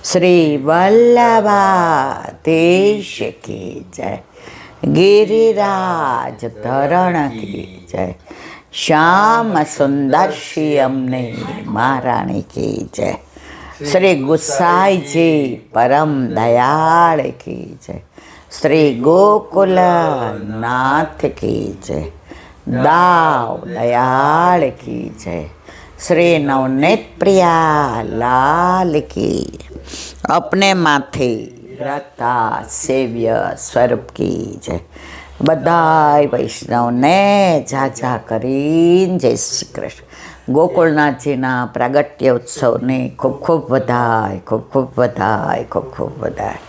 શ્રી વલ્લભાધીશ કી જય, ગિરિરાજ ધરણ કી જય, શ્યામ સુંદર શ્રી અમને મહારાણી કી જય, શ્રી ગુસાઈજી પરમ દયાળ કી જય, શ્રી ગોકુલનાથ કી જય, દાવ દયાળ કી જય, श्री नवनीत प्रिया लाल की अपने माथे रखता सेव्य स्वरूप की जय। बधाई वैष्णव ने जाजा करीन जय श्री कृष्ण। गोकुलनाथ जी ना प्रागट्य उत्सव ने खूब खूब बधाई, खूब खूब बधाई, खूब खूब बधाई।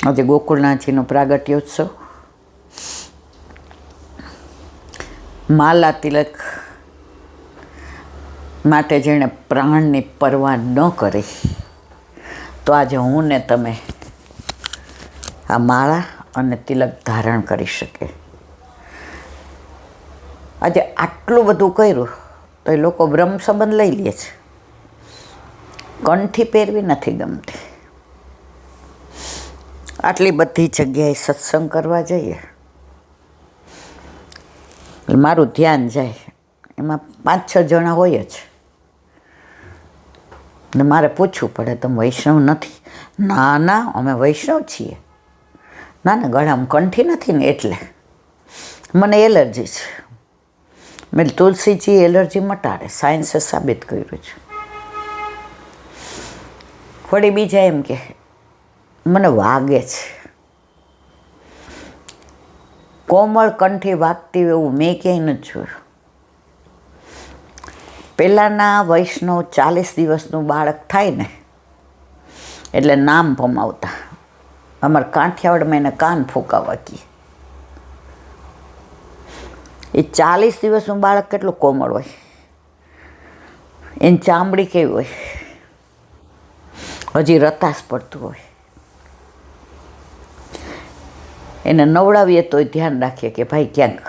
आज गोकुलनाथ जी नो प्रागट्य उत्सव माला तिलक માટે જેણે પ્રાણની પરવા ન કરી તો આજે હું ને તમે આ માળા અને તિલક ધારણ કરી શકે। આજે આટલું બધું કર્યું તો એ લોકો બ્રહ્મ સંબંધ લઈ લે છે, કંઠી પહેરવી નથી ગમતી। આટલી બધી જગ્યાએ સત્સંગ કરવા જઈએ મારું ધ્યાન જાય, એમાં 5-6 જણા હોય જ ને મારે પૂછવું પડે તમે વૈષ્ણવ નથી? ના ના અમે વૈષ્ણવ છીએ। ના ના ગળામાં કંઠી નથી ને એટલે મને એલર્જી છે। મેં તુલસીજી એલર્જી મટાડે, સાયન્સે સાબિત કર્યું છે। વળી બીજા એમ કે મને વાગે છે, કોમળ કંઠી વાગતી એવું મેં ક્યાંય નથી જોયું। પહેલાંના વૈષ્ણવ 40 દિવસનું બાળક થાય ને એટલે નામ ભમાવતા, અમારા કાઠિયાવાડમાં એને કાન ફૂંકાવા કહે। એ 40 દિવસનું બાળક કેટલું કોમળ હોય, એની ચામડી કેવી હોય, હજી રતાશ પડતું હોય। એને નવડાવીએ તોય ધ્યાન રાખીએ કે ભાઈ ક્યાંક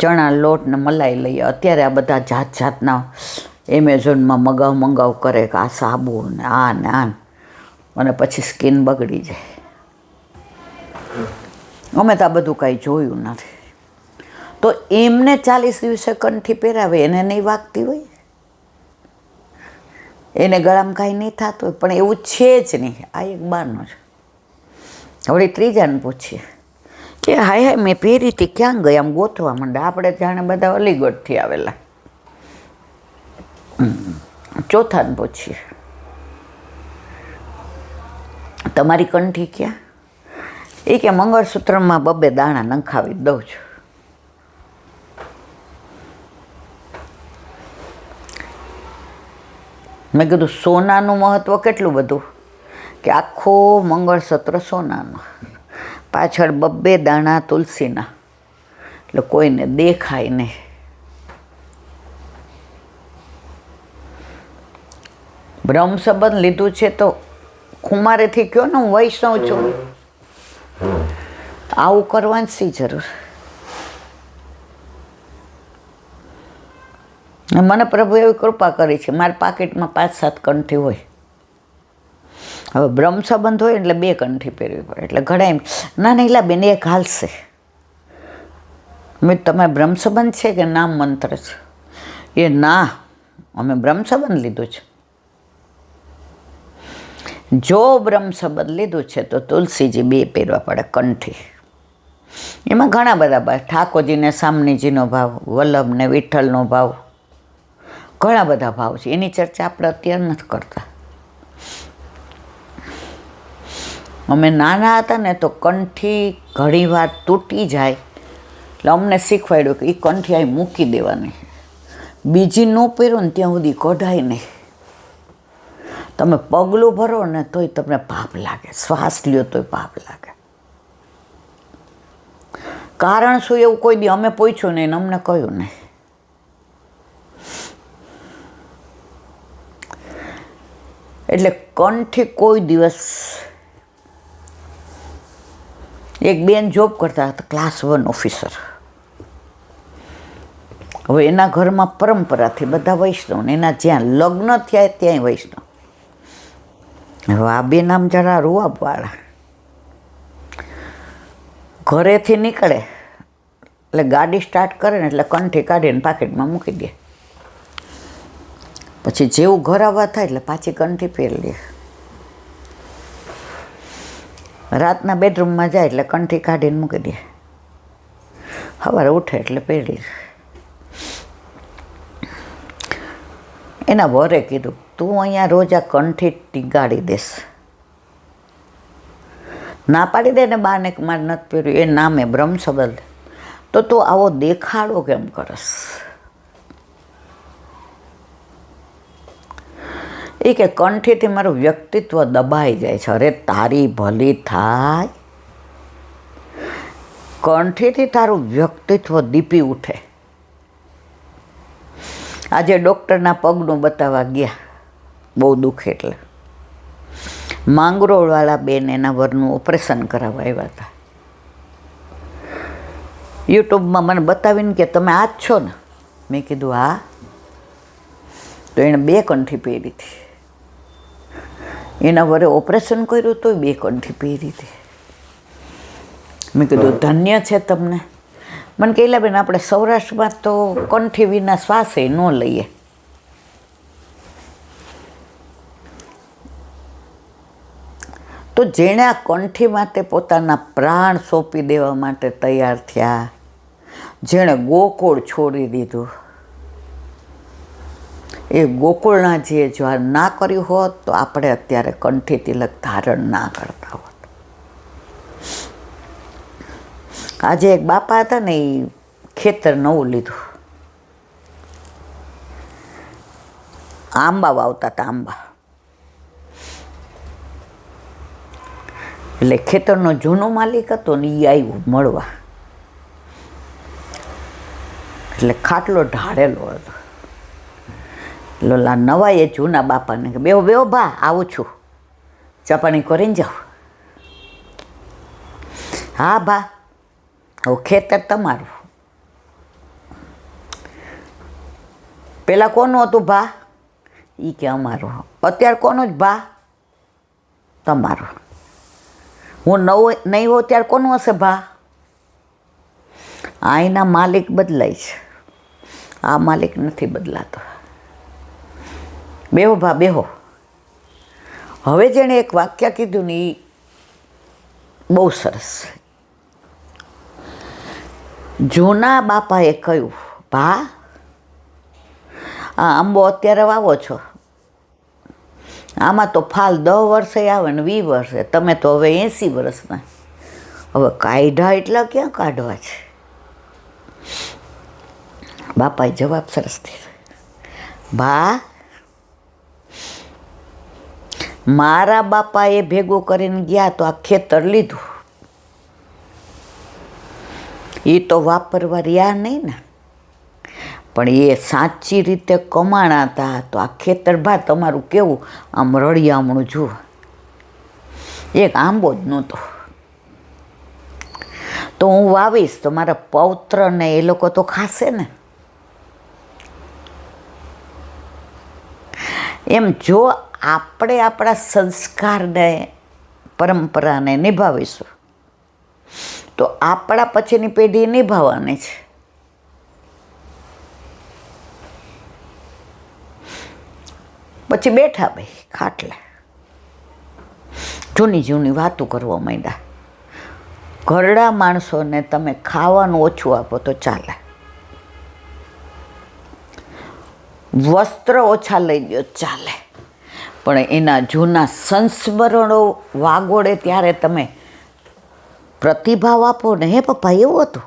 ચણા લોટ ને મલાઈ લઈએ। અત્યારે આ બધા જાત જાતના એમેઝોનમાં મંગાવ કરે કે આ સાબુ ને આ ને આન, અને પછી સ્કિન બગડી જાય। અમે તો આ બધું કાંઈ જોયું નથી। તો એમને 40 દિવસે કંઠી પહેરાવે, એને નહીં વાગતી હોય, એને ગળામાં કાંઈ નહીં થતું હોય, પણ એવું છે જ નહીં। આ એક બહારનો છે। વળી ત્રીજાને પૂછીએ કે હાય હાય મેં પહેરી હતી, ક્યાં ગઈ? આમ ગોતવા માંડે, આપણે જાણે બધા અલીગઢથી આવેલા। ચોથાને પૂછીએ તમારી કંઠી ક્યાં? એ કે મંગળસૂત્રમાં 2 દાણા નંખાવી દઉં છું। મેં કીધું સોનાનું મહત્વ કેટલું બધું કે આખો મંગળસૂત્ર સોનાનો, પાછળ 2 દાણા તુલસીના, એટલે કોઈને દેખાય નહીં। બ્રહ્મ સંબંધ લીધું છે તો ખુમારેથી કહો ને હું વૈષ્ણવ છું, આવું કરવાની શી જરૂર? મને પ્રભુ એવી કૃપા કરી છે, મારા પાકીટમાં 5-7 કંઠી હોય। હવે બ્રહ્મ સંબંધ હોય એટલે 2 કંઠી પહેરવી પડે, એટલે ઘણા એમ ના નહીં લા બેન એક હાલશે। મેં તમારે બ્રહ્મ સંબંધ છે કે નામ મંત્ર છે? એ ના અમે બ્રહ્મ સંબંધ લીધું છે। જો બ્રહ્મ સંબંધ લીધું છે તો તુલસીજી 2 પહેરવા પડે કંઠી। એમાં ઘણા બધા ભાવ, ઠાકોરજીને સામનીજીનો ભાવ, વલ્લભને વિઠ્ઠલનો ભાવ, ઘણા બધા ભાવ છે, એની ચર્ચા આપણે અત્યારે નથી કરતા। અમે નાના હતા ને તો કંઠી ઘણીવાર તૂટી જાય એટલે અમને શીખવાડ્યું કે એ કંઠી અહીં મૂકી દેવાની, બીજી ન પહેરો ને ત્યાં સુધી કઢાય નહીં। તમે પગલું ભરો ને તોય તમને પાપ લાગે, શ્વાસ લ્યો તોય પાપ લાગે। કારણ શું એવું કોઈ દી અમે પૂછ્યું નહીં, અમને કહ્યું નહીં। એટલે કંઠી કોઈ દિવસ, એક બેન જોબ કરતા હતા, ક્લાસ 1 ઓફિસર, હવે એના ઘરમાં પરંપરાથી બધા વૈષ્ણવ ને એના જ્યાં લગ્ન થયા ત્યાંય વૈષ્ણવ. હવે આ બે નામ જરા રૂઆબવાળા. ઘરેથી નીકળે એટલે ગાડી સ્ટાર્ટ કરે ને એટલે કંઠી કાઢીને પાકીટમાં મૂકી દે. પછી જેવું ઘર આવવા થાય એટલે પાછી કંઠી પહેરી લે. રાતના બેડરૂમમાં જાય એટલે કંઠી કાઢીને મૂકી દે. સવારે ઉઠે એટલે પહેરી. એના વરે કીધું તું અહીંયા રોજ આ કંઠી ટીગાડી દેશ. ના પાડી દે ને બાને કે મારે નથી પહેર્યું, એ નામે બ્રહ્મ સંબંધ, તો તું આવો દેખાડો કેમ કરસ? એ કે કંઠીથી મારું વ્યક્તિત્વ દબાઈ જાય છે. અરે તારી ભલી થાય, કંઠીથી તારું વ્યક્તિત્વ દીપી ઉઠે. આજે ડૉક્ટરના પગનું બતાવવા ગયા, બહુ દુઃખ એટલે. માંગરોળવાળા બેન એના વરનું ઓપરેશન કરાવવા આવ્યા હતા. યુટ્યુબમાં મને બતાવીને કે તમે આ જ છો ને? મેં કીધું હા. તો એણે 2 કંઠી પહેરી હતી. એના વરે ઓપરેશન કર્યું તો 2 કંઠી પહેરી હતી. મેં કીધું ધન્ય છે તમને. મને કહેલા બેન આપણે સૌરાષ્ટ્રમાં તો કંઠી વિના શ્વાસે ન લઈએ. તો જેણે આ કંઠી માટે પોતાના પ્રાણ સોંપી દેવા માટે તૈયાર થયા, જેણે ગોકુળ છોડી દીધું, એ ગોકુળના જે જો ના કર્યું હોત તો આપણે અત્યારે કંઠી તિલક ધારણ ના કરતા હોત. આજે એક બાપા હતા ને, એ ખેતર નવું લીધું, આંબા વાવતા હતા આંબા. એટલે ખેતરનો જૂનો માલિક હતો ને એ આવ્યો મળવા. એટલે ખાટલો ઢાળેલો હતો. લોલા નવાએ જૂના બાપાને કે બેહો બેહો બા, આવું છું, ચા પાણી કરીને જાઓ. હા બા, હવે ખેતર તમારું. પેલા કોનું હતું બા? એ કે અમારું. અત્યારે કોનું જ બા? તમારું. હું નવો નહીં હોઉં ત્યારે કોનું હશે બા? અહીંના માલિક બદલાય છે, આ માલિક નથી બદલાતો. બેહો બા બેહો. હવે જેણે એક વાક્ય કીધું ને એ બહુ સરસ. જૂના બાપાએ કહ્યું, ભા આ આંબો અત્યારે વાવો છો, આમાં તો ફાલ 10 વર્ષે આવે ને 20 વર્ષે, તમે તો હવે 80 વર્ષના. હવે કાઢ્યા એટલા ક્યાં કાઢવા છે? બાપાએ જવાબ સરસ દીધો, ભા મારા બાપાએ ભેગું કરીને ગયા તો આ ખેતર લીધું, એ તો વાપરવા રહ્યા નહીં ને, પણ એ સાચી રીતે કમાણા હતા. તો આ ખેતર ભા તમારું કેવું આમ રળિયામણું જુઓ, એક આંબો જ નહોતો. તો હું વાવીશ તો મારા પૌત્રને એ લોકો તો ખાશે ને. એમ જો આપણે આપણા સંસ્કારને પરંપરાને નિભાવીશું તો આપણા પછીની પેઢી નિભાવવાની છે. પછી બેઠા ભાઈ ખાટલે જૂની જૂની વાતો કરવા માંડ્યા. ઘરડા માણસોને તમે ખાવાનું ઓછું આપો તો ચાલે, વસ્ત્ર ઓછા લઈ દો ચાલે, પણ એના જૂના સંસ્મરણો વાગોડે ત્યારે તમે પ્રતિભાવ આપો ને, હે પપ્પા એવું હતું,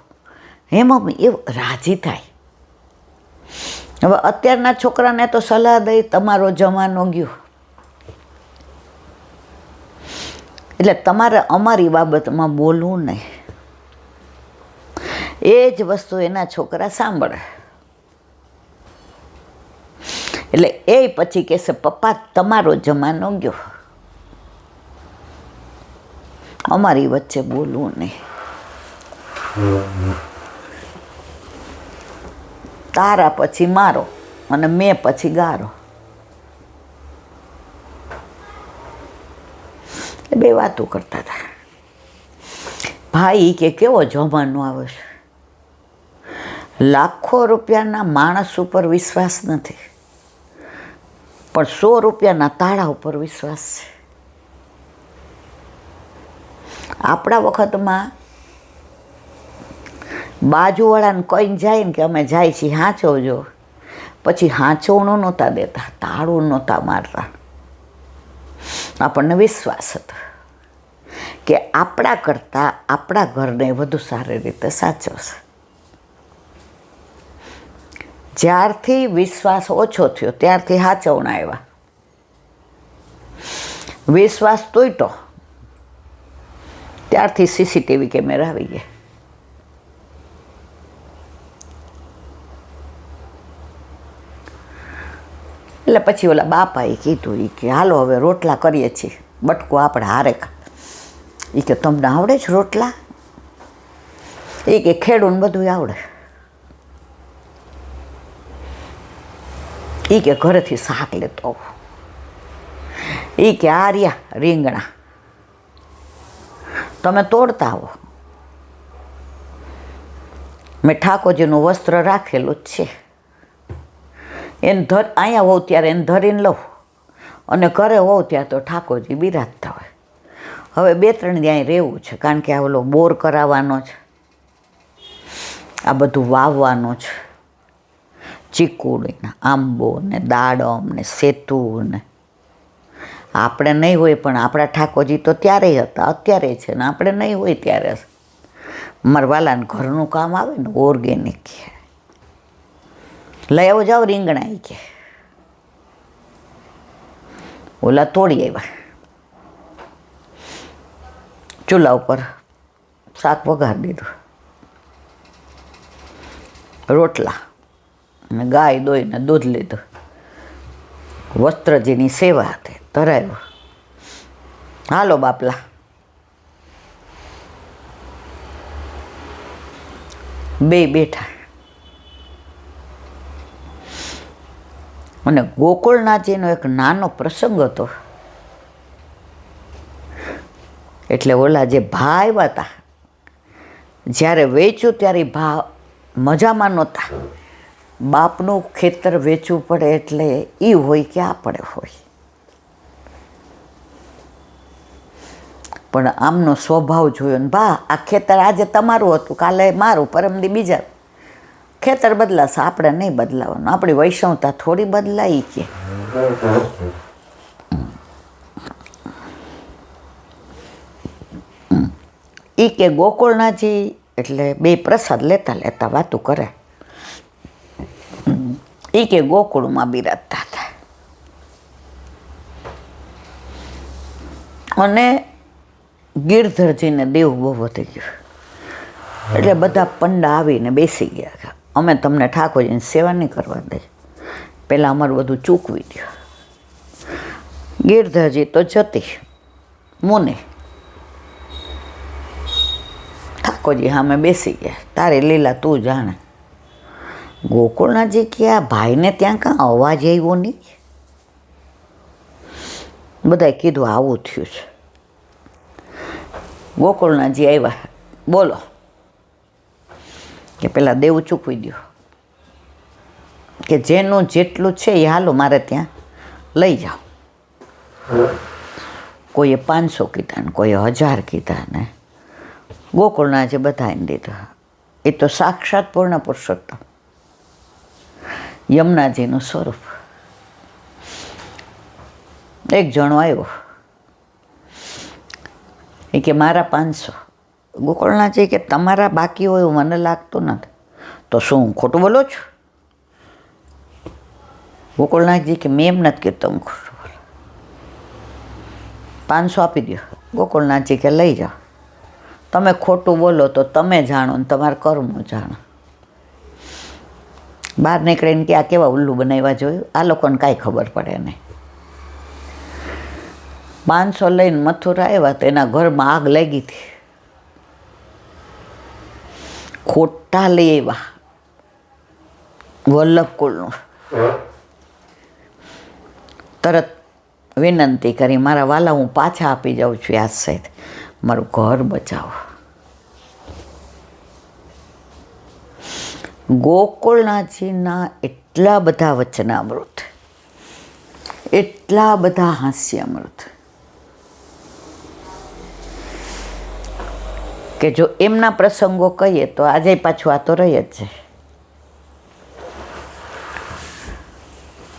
હે મમ્મી એવું, રાજી થાય. હવે અત્યારના છોકરાને તો સલાહ દઈ તમારો જમાનો ગયો, એટલે તમારે અમારી બાબતમાં બોલવું નહીં. એ જ વસ્તુ એના છોકરા સાંભળે એટલે એ પછી કહેશે પપ્પા તમારો જમાનો ગયો, અમારી વચ્ચે બોલવું નહીં. તારા પછી મારો અને મેં પછી ગારો. એ બે વાતો કરતા હતા. ભાઈ કે કેવો જમાનો આવે છે, લાખો રૂપિયાના માણસ ઉપર વિશ્વાસ નથી, પણ 100 રૂપિયાના તાળા ઉપર વિશ્વાસ છે. આપણા વખતમાં બાજુવાળાને કહીને જાય ને કે અમે જાય છીએ હાંચવજો, પછી હાંચવણું નહોતા દેતા, તાળું નહોતા મારતા. આપણને વિશ્વાસ હતો કે આપણા કરતાં આપણા ઘરને વધુ સારી રીતે સાચવશે. જ્યારથી વિશ્વાસ ઓછો થયો ત્યારથી હાચવણા આવ્યા. વિશ્વાસ તૂટ્યો ત્યારથી CCTV કેમેરા આવી ગયા. એટલે પછી ઓલા બાપાએ કીધું કે હાલો હવે રોટલા કરીએ છીએ, બટકું આપણે હારે ખા. એ કે તમને આવડે છે રોટલા? એ કે ખેડૂને બધું આવડે. એ કે ઘરેથી શાક લેતો આવું. એ કે આ રહ્યા રીંગણા, તમે તોડતા આવો. મેં ઠાકોરજીનું વસ્ત્ર રાખેલું જ છે, એને અહીંયા હોઉં ત્યારે એને ધરીને લઉં, અને ઘરે હોઉં ત્યાં તો ઠાકોરજી બિરાજતા હોય. હવે 2-3 ત્યાં રહેવું છે, કારણ કે આ ઓલો બોર કરાવવાનો છે, આ બધું વાવવાનું છે, ચીકુડી ને આંબો ને દાડમ ને સેતુ ને. આપણે નહીં હોય પણ આપણા ઠાકોરજી તો ત્યારે હતા, અત્યારે છે ને આપણે નહીં હોય ત્યારે. મારા વાલાને ઘરનું કામ આવે ને ઓર્ગેનિક, લઈ આવો જાઓ રીંગણા. એ કે ઓલા તોડી આવ્યા, ચૂલા ઉપર શાક વઘારી દીધું, રોટલા અને ગાય દોઈને દૂધ લીધું, વસ્ત્રજીની સેવા હતી, ધરાવ્યું. હાલો બાપલા. બે બેઠા અને ગોકુળનાથજીનો એક નાનો પ્રસંગ હતો. એટલે ઓલા જે ભાઈ હતા, જ્યારે વેચ્યું ત્યારે ભાવ મજામાં નહોતા. બાપનું ખેતર વેચવું પડે એટલે એ હોય કે આ પડે હોય, પણ આમનો સ્વભાવ જોયો ને બા આ ખેતર આજે તમારું હતું, કાલે મારું, પરમદી બીજા. ખેતર બદલાશે, આપણે નહીં બદલાવાનું, આપણી વૈષ્ણવતા થોડી બદલાઈ. કે એ કે ગોકુળનાથજી એટલે બે પ્રસાદ લેતા લેતા વાતું કરે. એ કે ગોકુળમાં બિરાજતા હતા અને ગિરધરજીને દેવ બહુ વધી ગયું, એટલે બધા પંડા આવીને બેસી ગયા. અમે તમને ઠાકોરજીની સેવા નહીં કરવા દઈએ, પહેલાં અમારું બધું ચૂકવી દો. ગિરધરજી તો જતી મુને, ઠાકોરજી સામે બેસી ગયા. તારી લીલા તું જાણે. ગોકુળનાથજી કે આ ભાઈને ત્યાં કાં અવાજ આવ્યો નહીં? બધાએ કીધું આવું થયું છે. ગોકુળનાથજી આવ્યા, બોલો કે પેલા દેવું ચૂકવી દો, કે જેનું જેટલું છે એ હાલો મારે ત્યાં લઈ જાઓ. કોઈએ 500 કીધા ને કોઈએ 1000 કીધા ને ગોકુળનાથજી બધાને દીધા. એ તો સાક્ષાત પૂર્ણ પુરુષોત્તમ યમુનાજીનું સ્વરૂપ. એક જણો આવ્યો, એ કે મારા 500. ગોકુળનાથજી કે તમારા બાકી હોય એવું મને લાગતું નથી. તો શું હું ખોટું બોલો છું? ગોકુળનાથજી કે મેં એમ નથી કીધું તમે ખોટું બોલો, 500 આપી દો. ગોકુળનાથજી કે લઈ જાઓ, તમે ખોટું બોલો તો તમે જાણો ને તમારા કર્મો જાણો. બહાર નીકળીને કે આ કેવા ઉલ્લુ બનાવ્યા જોયું, આ લોકોને કાંઈ ખબર પડે નહીં. 500 લઈને મથુરા આવ્યા તો એના ઘરમાં આગ લાગી હતી. ખોટા લઈ આવ્યા વલ્લભકુળનું તરત વિનંતી કરી, મારા વાલા હું પાછા આપી જાઉં છું યાદ સહિત, મારું ઘર બચાવો. ગોકુળનાથજીના એટલા બધા વચનામૃત, એટલા બધા હાસ્યામૃત કે જો એમના પ્રસંગો કહીએ તો આજે પાછું આ તો રહી જ છે.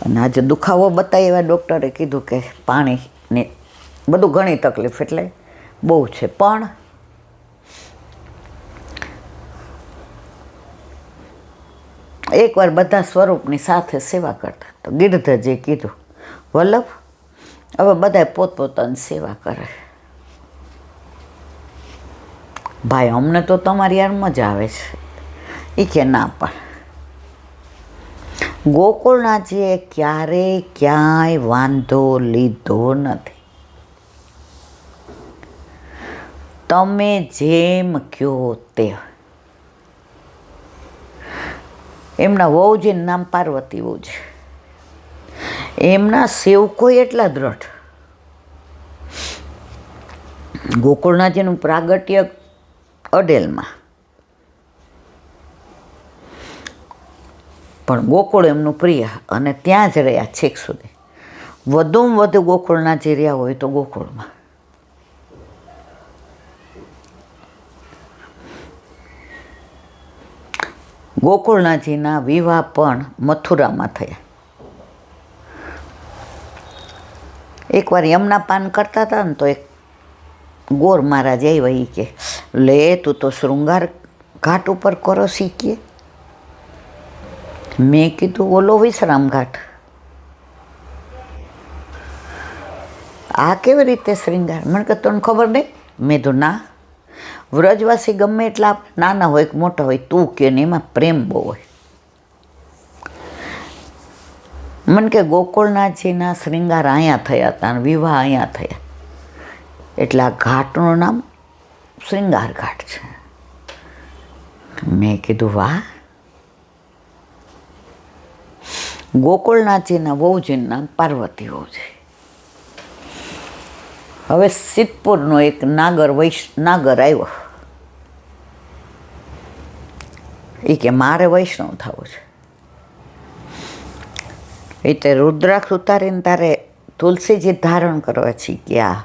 અને આજે દુખાવો બતાવ્યા ડૉક્ટરે કીધું કે પાણીની બધું ઘણી તકલીફ એટલે બહુ છે, પણ એકવાર બધા સ્વરૂપની સાથે સેવા કરતા તો ગિરધરજીએ કીધું, વલ્લભ હવે બધાય પોતપોતાની સેવા કરે. ભાઈ અમને તો તમારી યાર મજા આવે છે. એ કે ના, પણ ગોકુળનાથજીએ ક્યારેય ક્યાંય વાંધો લીધો નથી. તમે જેમ કહો તે. એમના વહુજીનું નામ પાર્વતી વહુ છે. એમના સેવકો એટલા દ્રઢ. ગોકુળનાથજીનું પ્રાગટ્ય અડેલમાં, પણ ગોકુળ એમનું પ્રિય અને ત્યાં જ રહ્યા છેક સુધી. વધુમાં વધુ ગોકુળનાથજી રહ્યા હોય તો ગોકુળમાં. ગોકુળનાથજીના વિવાહ પણ મથુરામાં થયા. એકવાર યમુના પાન કરતા હતા ને તો એક ગોર મહારાજ આવ્યા. એ કે લે તું તો શૃંગાર ઘાટ ઉપર કરો શીખીએ. મેં કીધું ઓલો વિશ્રામ ઘાટ, આ કેવી રીતે શૃંગાર? મને કે તને ખબર નહીં? મેં તો ના, વ્રજવાસી ગમે એટલા નાના હોય કે મોટા હોય, તું કે ને એમાં પ્રેમ બહુ હોય. મને કે ગોકુળનાથજીના શૃંગાર અહીંયા થયા હતા અને વિવાહ અહીંયા થયા, એટલે આ ઘાટનું નામ શૃંગાર ઘાટ છે. મેં કીધું વાહ. ગોકુળનાથજીના વહુજીનું નામ પાર્વતી વહુ છે. હવે સિદ્ધપુરનો એક નાગર આવ્યો. એ કે મારે વૈષ્ણવ થવું છે. એ તે રુદ્રાક્ષ ઉતારીને તારે તુલસીજી ધારણ કરવા છીએ કે આ